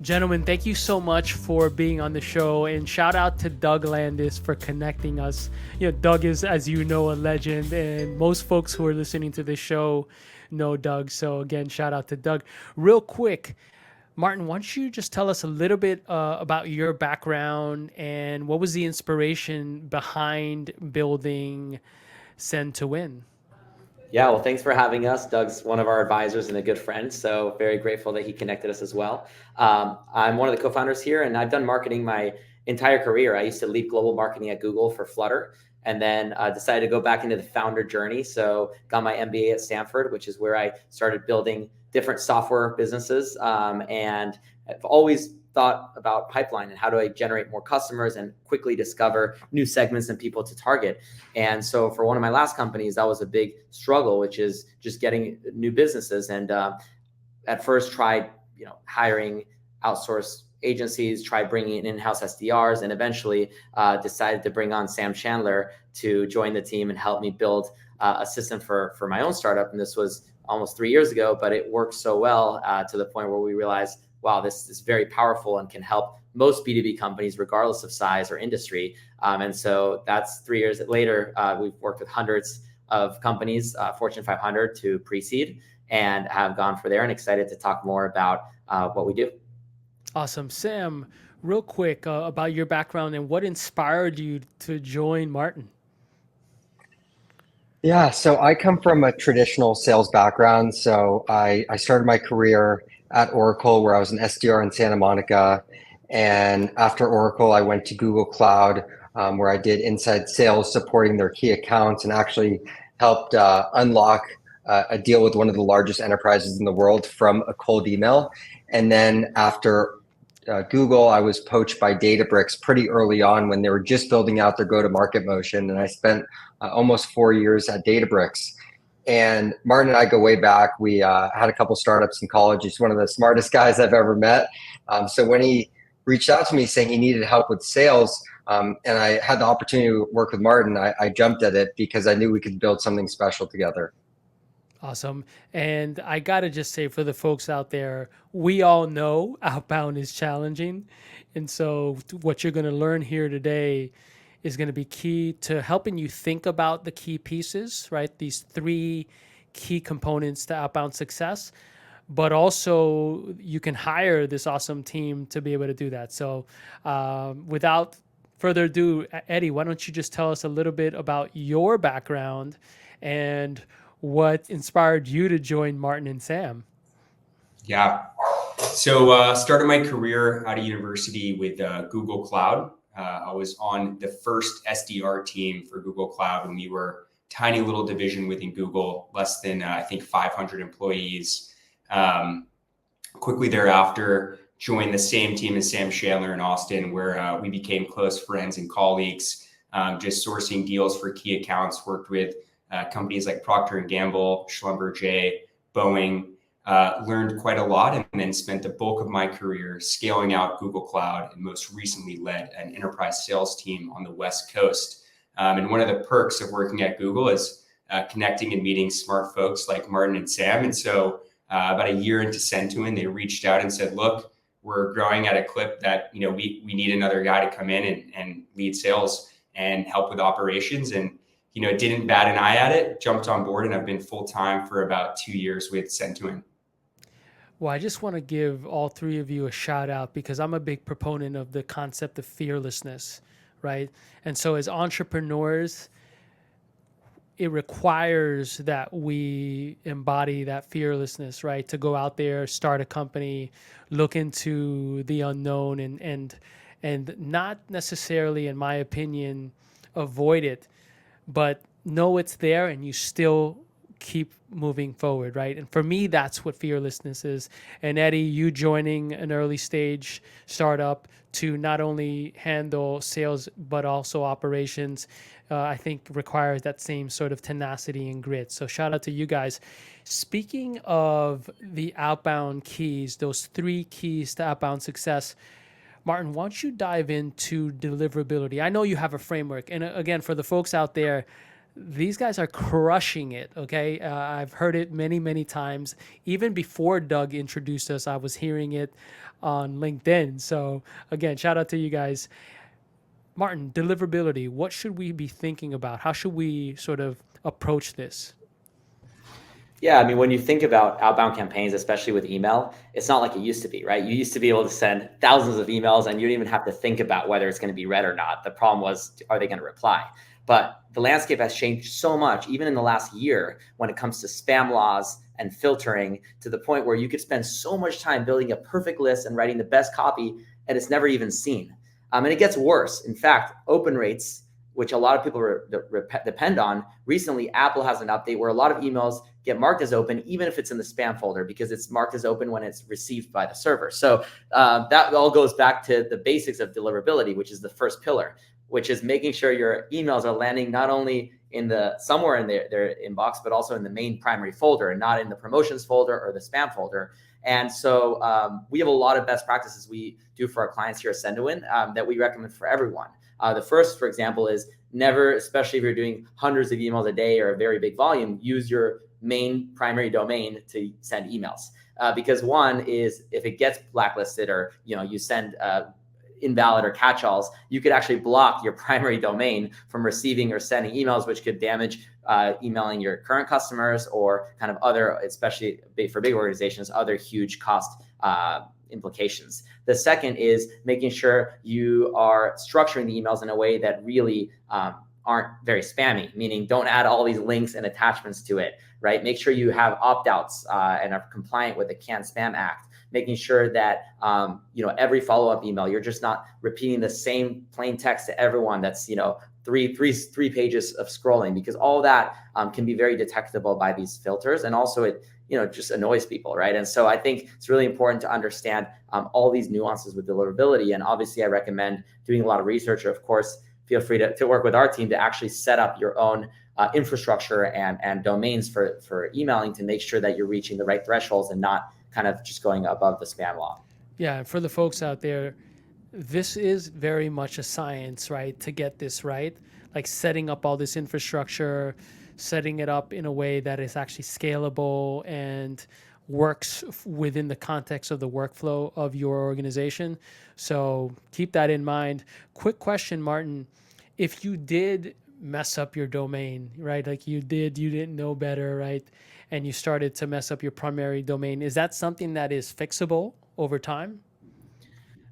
Gentlemen, thank you so much for being on the show, and shout out to Doug Landis for connecting us. Doug is, as you know, a legend, and most folks who are listening to this show know Doug. So again, shout out to Doug. Real quick, Martin, why don't you just tell us a little bit about your background and what was the inspiration behind building SendtoWin? Yeah, well, thanks for having us. Doug's one of our advisors and a good friend, so very grateful that he connected us as well. I'm one of the co-founders here, and I've done marketing my entire career. I used to lead global marketing at Google for Flutter, and then decided to go back into the founder journey. So got my MBA at Stanford, which is where I started building different software businesses, and I've always thought about pipeline and how do I generate more customers and quickly discover new segments and people to target. And so for one of my last companies, that was a big struggle, which is just getting new businesses. And at first tried, hiring outsourced agencies, tried bringing in-house SDRs, and eventually decided to bring on Sam Chandler to join the team and help me build a system for my own startup. And this was almost 3 years ago, but it worked so well to the point where we realized, wow, this is very powerful and can help most B2B companies, regardless of size or industry. And so that's 3 years later. We've worked with hundreds of companies, Fortune 500 to pre-seed, and have gone for there, and excited to talk more about what we do. Awesome. Sam, real quick about your background and what inspired you to join Martin? Yeah, so I come from a traditional sales background. So I started my career at Oracle, where I was an SDR in Santa Monica. And after Oracle, I went to Google Cloud, where I did inside sales, supporting their key accounts, and actually helped unlock a deal with one of the largest enterprises in the world from a cold email. And then after Google, I was poached by Databricks pretty early on when they were just building out their go-to-market motion. And I spent almost 4 years at Databricks. And Martin and I go way back. We had a couple startups in college. He's one of the smartest guys I've ever met. So when he reached out to me saying he needed help with sales, and I had the opportunity to work with Martin, I jumped at it because I knew we could build something special together. Awesome. And I got to just say, for the folks out there, we all know outbound is challenging. And so what you're going to learn here today is going to be key to helping you think about the key pieces, right? These 3 key components to outbound success, but also you can hire this awesome team to be able to do that. So without further ado, Eddie, why don't you just tell us a little bit about your background and what inspired you to join Martin and Sam? Yeah. So started my career out of university with Google Cloud. I was on the first SDR team for Google Cloud when we were a tiny little division within Google, less than, I think, 500 employees. Quickly thereafter, joined the same team as Sam Chandler in Austin, where we became close friends and colleagues, just sourcing deals for key accounts, worked with companies like Procter & Gamble, Schlumberger, Boeing, learned quite a lot, and then spent the bulk of my career scaling out Google Cloud, and most recently led an enterprise sales team on the West Coast. And one of the perks of working at Google is connecting and meeting smart folks like Martin and Sam. And so about a year into SendtoWin, they reached out and said, look, we're growing at a clip that we need another guy to come in and lead sales and help with operations. And didn't bat an eye at it, jumped on board, and I've been full-time for about 2 years with SendtoWin. Well, I just want to give all 3 of you a shout out because I'm a big proponent of the concept of fearlessness, right? And so as entrepreneurs, it requires that we embody that fearlessness, right? To go out there, start a company, look into the unknown, and not necessarily, in my opinion, avoid it, but know it's there and you still keep moving forward, right? And for me, that's what fearlessness is. And Eddie, you joining an early stage startup to not only handle sales, but also operations, I think requires that same sort of tenacity and grit. So shout out to you guys. Speaking of the outbound keys, those 3 keys to outbound success, Martin, why don't you dive into deliverability? I know you have a framework. And again, for the folks out there, these guys are crushing it. Okay. I've heard it many, many times. Even before Doug introduced us, I was hearing it on LinkedIn. So again, shout out to you guys. Martin, deliverability, what should we be thinking about? How should we sort of approach this? Yeah, I mean, when you think about outbound campaigns, especially with email, it's not like it used to be, right? You used to be able to send thousands of emails and you didn't even have to think about whether it's going to be read or not. The problem was, are they going to reply? But the landscape has changed so much, even in the last year, when it comes to spam laws and filtering, to the point where you could spend so much time building a perfect list and writing the best copy, and it's never even seen. And it gets worse. In fact, open rates, which a lot of people depend on, recently Apple has an update where a lot of emails get marked as open, even if it's in the spam folder, because it's marked as open when it's received by the server. So that all goes back to the basics of deliverability, which is the first pillar, which is making sure your emails are landing not only in somewhere in their inbox, but also in the main primary folder and not in the promotions folder or the spam folder. And so we have a lot of best practices we do for our clients here at SendtoWin that we recommend for everyone. The first, for example, is never, especially if you're doing hundreds of emails a day or a very big volume, use your main primary domain to send emails. Because one is, if it gets blacklisted or you send invalid or catch-alls, you could actually block your primary domain from receiving or sending emails, which could damage emailing your current customers or kind of other, especially for big organizations, other huge cost implications. The second is making sure you are structuring the emails in a way that really aren't very spammy, meaning don't add all these links and attachments to it, right? Make sure you have opt-outs and are compliant with the Can't Spam Act. Making sure that every follow-up email, you're just not repeating the same plain text to everyone that's three pages of scrolling, because all that can be very detectable by these filters, and also it just annoys people, right? And so I think it's really important to understand all these nuances with deliverability. And obviously I recommend doing a lot of research, or of course feel free to work with our team to actually set up your own infrastructure and domains for emailing, to make sure that you're reaching the right thresholds and not kind of just going above the spam law. Yeah, for the folks out there, this is very much a science, right? To get this right, like setting up all this infrastructure, setting it up in a way that is actually scalable and works within the context of the workflow of your organization. So keep that in mind. Quick question, Martin. If you did mess up your domain, right? Like you didn't know better, right? And you started to mess up your primary domain, is that something that is fixable over time?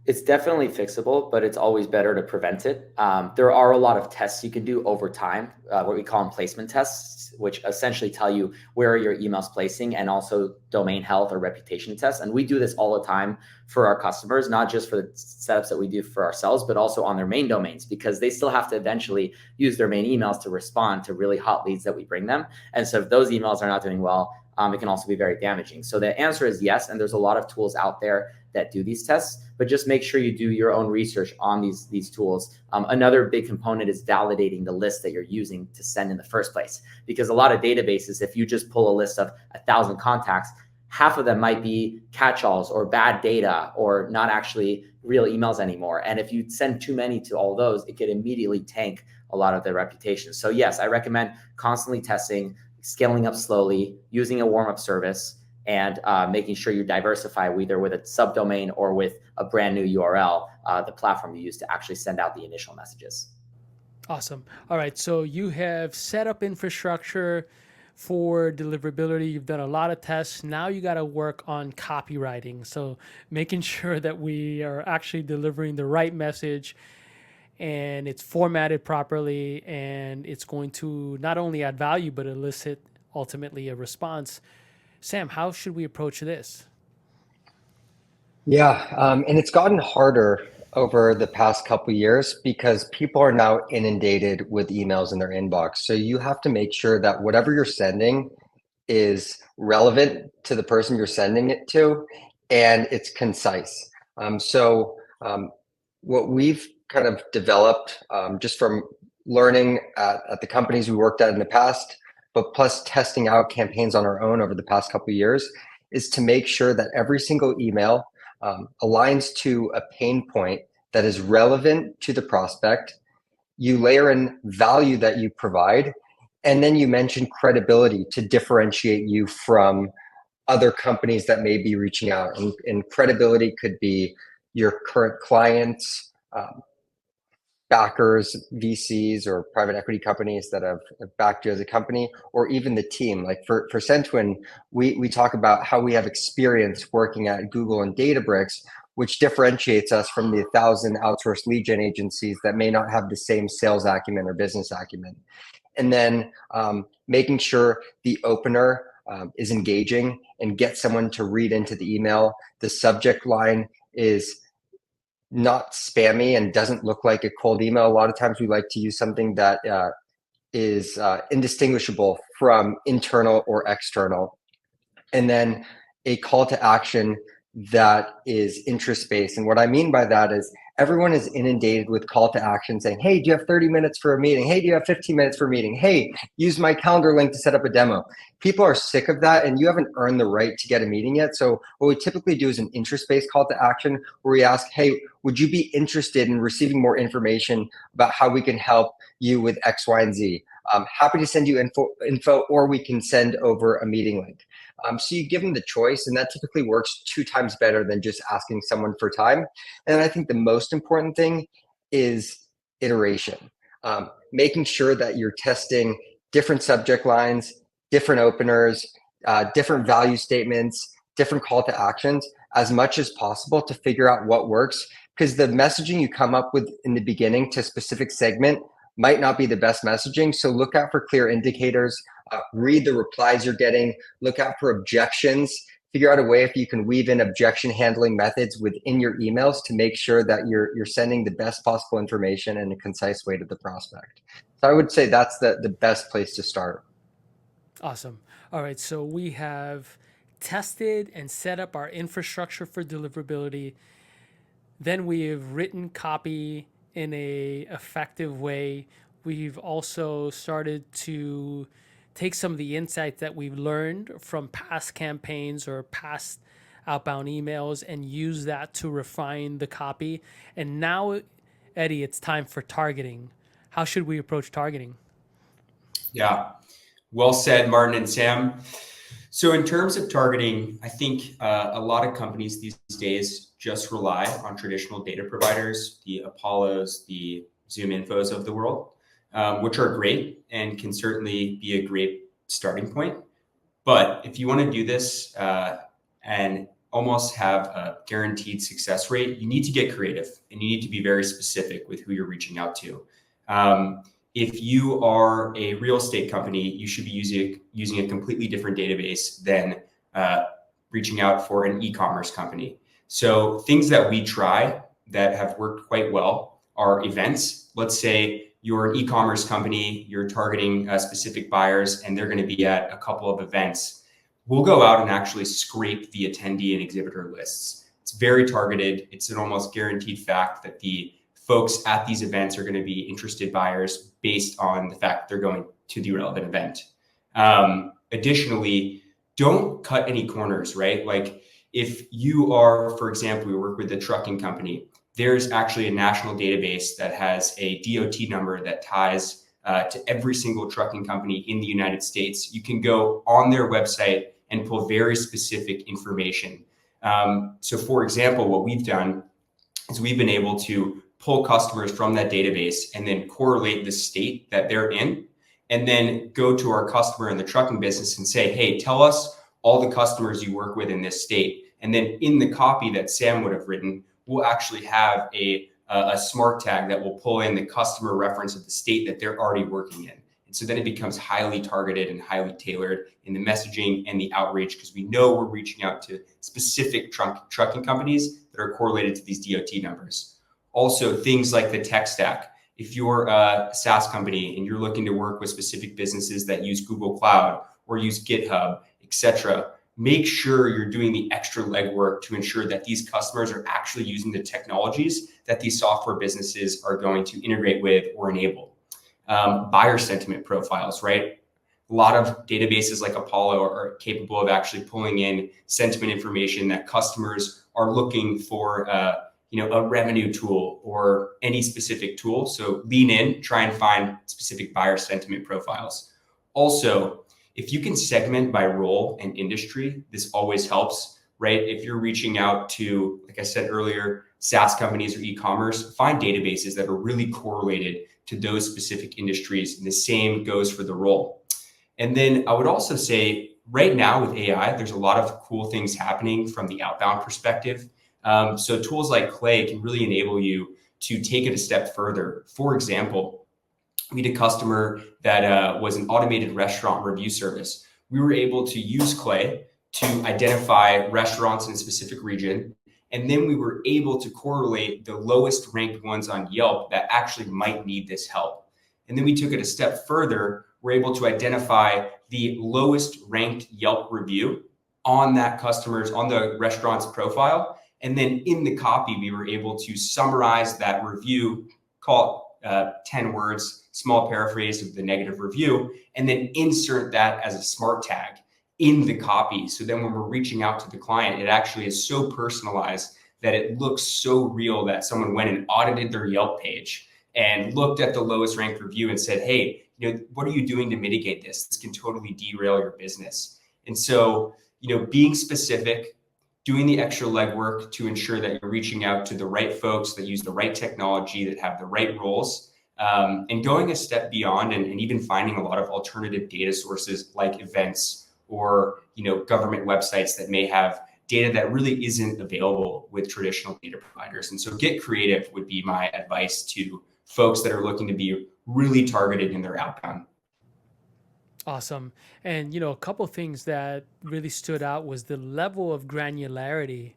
It's definitely fixable, but it's always better to prevent it. There are a lot of tests you can do over time, what we call them placement tests, which essentially tell you where your email's placing, and also domain health or reputation tests. And we do this all the time for our customers, not just for the setups that we do for ourselves, but also on their main domains, because they still have to eventually use their main emails to respond to really hot leads that we bring them. And so if those emails are not doing well, it can also be very damaging. So the answer is yes, and there's a lot of tools out there that do these tests, but just make sure you do your own research on these tools. Another big component is validating the list that you're using to send in the first place, because a lot of databases, if you just pull a list of 1,000 contacts, half of them might be catch-alls or bad data or not actually real emails anymore. And if you send too many to all those, it could immediately tank a lot of their reputation. So yes, I recommend constantly testing, scaling up slowly, using a warm-up service, and making sure you diversify either with a subdomain or with a brand new URL, the platform you use to actually send out the initial messages. Awesome. All right. So you have set up infrastructure for deliverability. You've done a lot of tests. Now you got to work on copywriting. So making sure that we are actually delivering the right message and it's formatted properly, and it's going to not only add value, but elicit ultimately a response. Sam, how should we approach this? Yeah, and it's gotten harder over the past couple of years because people are now inundated with emails in their inbox. So you have to make sure that whatever you're sending is relevant to the person you're sending it to, and it's concise. What we've kind of developed just from learning at the companies we worked at in the past, but plus testing out campaigns on our own over the past couple of years, is to make sure that every single email aligns to a pain point that is relevant to the prospect. You layer in value that you provide, And then you mentioned credibility to differentiate you from other companies that may be reaching out. And credibility could be your current clients, backers, VCs, or private equity companies that have backed you as a company, or even the team. Like for SendtoWin, we talk about how we have experience working at Google and Databricks, which differentiates us from the 1,000 outsourced lead gen agencies that may not have the same sales acumen or business acumen. And then making sure the opener is engaging and get someone to read into the email. The subject line is not spammy and doesn't look like a cold email. A lot of times we like to use something that is indistinguishable from internal or external. And then a call to action that is interest-based. And what I mean by that is everyone is inundated with call to action saying, hey, do you have 30 minutes for a meeting? Hey, do you have 15 minutes for a meeting? Hey, use my calendar link to set up a demo. People are sick of that, and you haven't earned the right to get a meeting yet. So what we typically do is an interest-based call to action where we ask, hey, would you be interested in receiving more information about how we can help you with X, Y, and Z? I'm happy to send you info, or we can send over a meeting link. So you give them the choice, and that typically works 2 times better than just asking someone for time. And I think the most important thing is iteration, making sure that you're testing different subject lines, different openers, different value statements, different call to actions as much as possible to figure out what works. Because the messaging you come up with in the beginning to a specific segment might not be the best messaging. So look out for clear indicators, read the replies you're getting, look out for objections, figure out a way if you can weave in objection handling methods within your emails to make sure that you're sending the best possible information in a concise way to the prospect. So I would say that's the best place to start. Awesome. All right. So we have tested and set up our infrastructure for deliverability. Then we have written copy in a effective way. We've also started to take some of the insights that we've learned from past campaigns or past outbound emails and use that to refine the copy. And now, Eddie, it's time for targeting. How should we approach targeting? Yeah, well said, Martin and Sam. So in terms of targeting, I think a lot of companies these days just rely on traditional data providers, the Apollos, the ZoomInfos of the world, which are great and can certainly be a great starting point. But if you want to do this and almost have a guaranteed success rate, you need to get creative and you need to be very specific with who you're reaching out to. If you are a real estate company, you should be using a completely different database than reaching out for an e-commerce company. So things that we try that have worked quite well are events. Let's say you're an e-commerce company, you're targeting specific buyers, and they're going to be at a couple of events. We'll go out and actually scrape the attendee and exhibitor lists. It's very targeted. It's an almost guaranteed fact that the folks at these events are going to be interested buyers based on the fact that they're going to the relevant event. Additionally, don't cut any corners, right? Like if you are, for example, we work with a trucking company, there's actually a national database that has a DOT number that ties to every single trucking company in the United States. You can go on their website and pull very specific information. So for example, what we've done is we've been able to pull customers from that database and then correlate the state that they're in, and then go to our customer in the trucking business and say, hey, tell us all the customers you work with in this state. And then in the copy that Sam would have written, we'll actually have a smart tag that will pull in the customer reference of the state that they're already working in. And so then it becomes highly targeted and highly tailored in the messaging and the outreach, because we know we're reaching out to specific trucking companies that are correlated to these DOT numbers. Also, things like the tech stack. If you're a SaaS company and you're looking to work with specific businesses that use Google Cloud or use GitHub, etc., make sure you're doing the extra legwork to ensure that these customers are actually using the technologies that these software businesses are going to integrate with or enable. Buyer sentiment profiles, right? A lot of databases like Apollo are capable of actually pulling in sentiment information that customers are looking for a revenue tool or any specific tool. So lean in, try and find specific buyer sentiment profiles. Also, if you can segment by role and industry, this always helps, right? If you're reaching out to, like I said earlier, SaaS companies or e-commerce, find databases that are really correlated to those specific industries. And the same goes for the role. And then I would also say right now with AI, there's a lot of cool things happening from the outbound perspective. So tools like Clay can really enable you to take it a step further. For example, we had a customer that was an automated restaurant review service. We were able to use Clay to identify restaurants in a specific region. And then we were able to correlate the lowest ranked ones on Yelp that actually might need this help. And then we took it a step further. We're able to identify the lowest ranked Yelp review on that customer's, on the restaurant's profile. And then in the copy, we were able to summarize that review, call it 10 words, small paraphrase of the negative review, and then insert that as a smart tag in the copy. So then when we're reaching out to the client, it actually is so personalized that it looks so real that someone went and audited their Yelp page and looked at the lowest ranked review and said, hey, what are you doing to mitigate this? This can totally derail your business. And so, being specific, doing the extra legwork to ensure that you're reaching out to the right folks that use the right technology, that have the right roles, and going a step beyond and even finding a lot of alternative data sources like events or government websites that may have data that really isn't available with traditional data providers. And so get creative would be my advice to folks that are looking to be really targeted in their outbound. Awesome. And, a couple things that really stood out was the level of granularity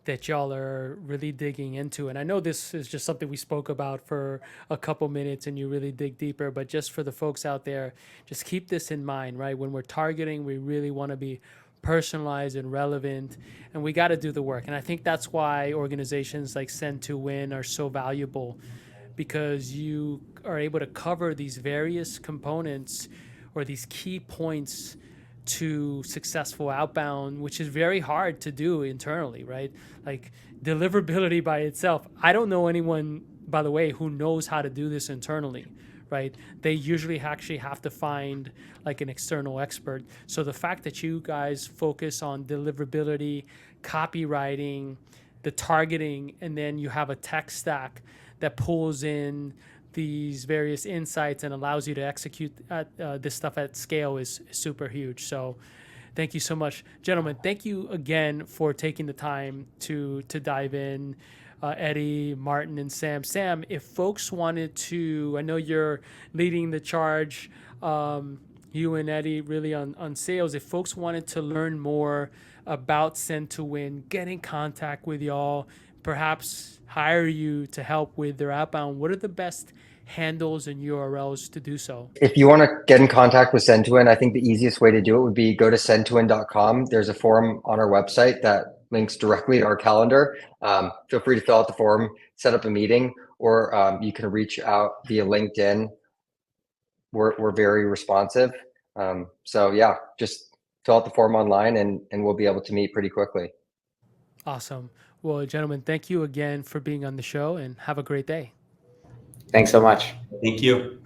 that y'all are really digging into. And I know this is just something we spoke about for a couple minutes and you really dig deeper, but just for the folks out there, just keep this in mind, right? When we're targeting, we really want to be personalized and relevant, and we got to do the work. And I think that's why organizations like SendtoWin are so valuable, because you are able to cover these various components or these key points to successful outbound, which is very hard to do internally, right? Like deliverability by itself. I don't know anyone, by the way, who knows how to do this internally, right? They usually actually have to find like an external expert. So the fact that you guys focus on deliverability, copywriting, the targeting, and then you have a tech stack that pulls in these various insights and allows you to execute this stuff at scale is super huge. So thank you so much, gentlemen. Thank you again for taking the time to dive in. Eddie, Martin, and Sam. Sam, if folks wanted to, I know you're leading the charge, you and Eddie really on sales. If folks wanted to learn more about SendtoWin, get in contact with y'all, perhaps hire you to help with their outbound, what are the best handles and URLs to do so? If you want to get in contact with SendtoWin, I think the easiest way to do it would be go to sendtowin.com. There's a form on our website that links directly to our calendar. Feel free to fill out the form, set up a meeting, or you can reach out via LinkedIn. We're very responsive. So yeah, just fill out the form online and we'll be able to meet pretty quickly. Awesome. Well, gentlemen, thank you again for being on the show and have a great day. Thanks so much. Thank you.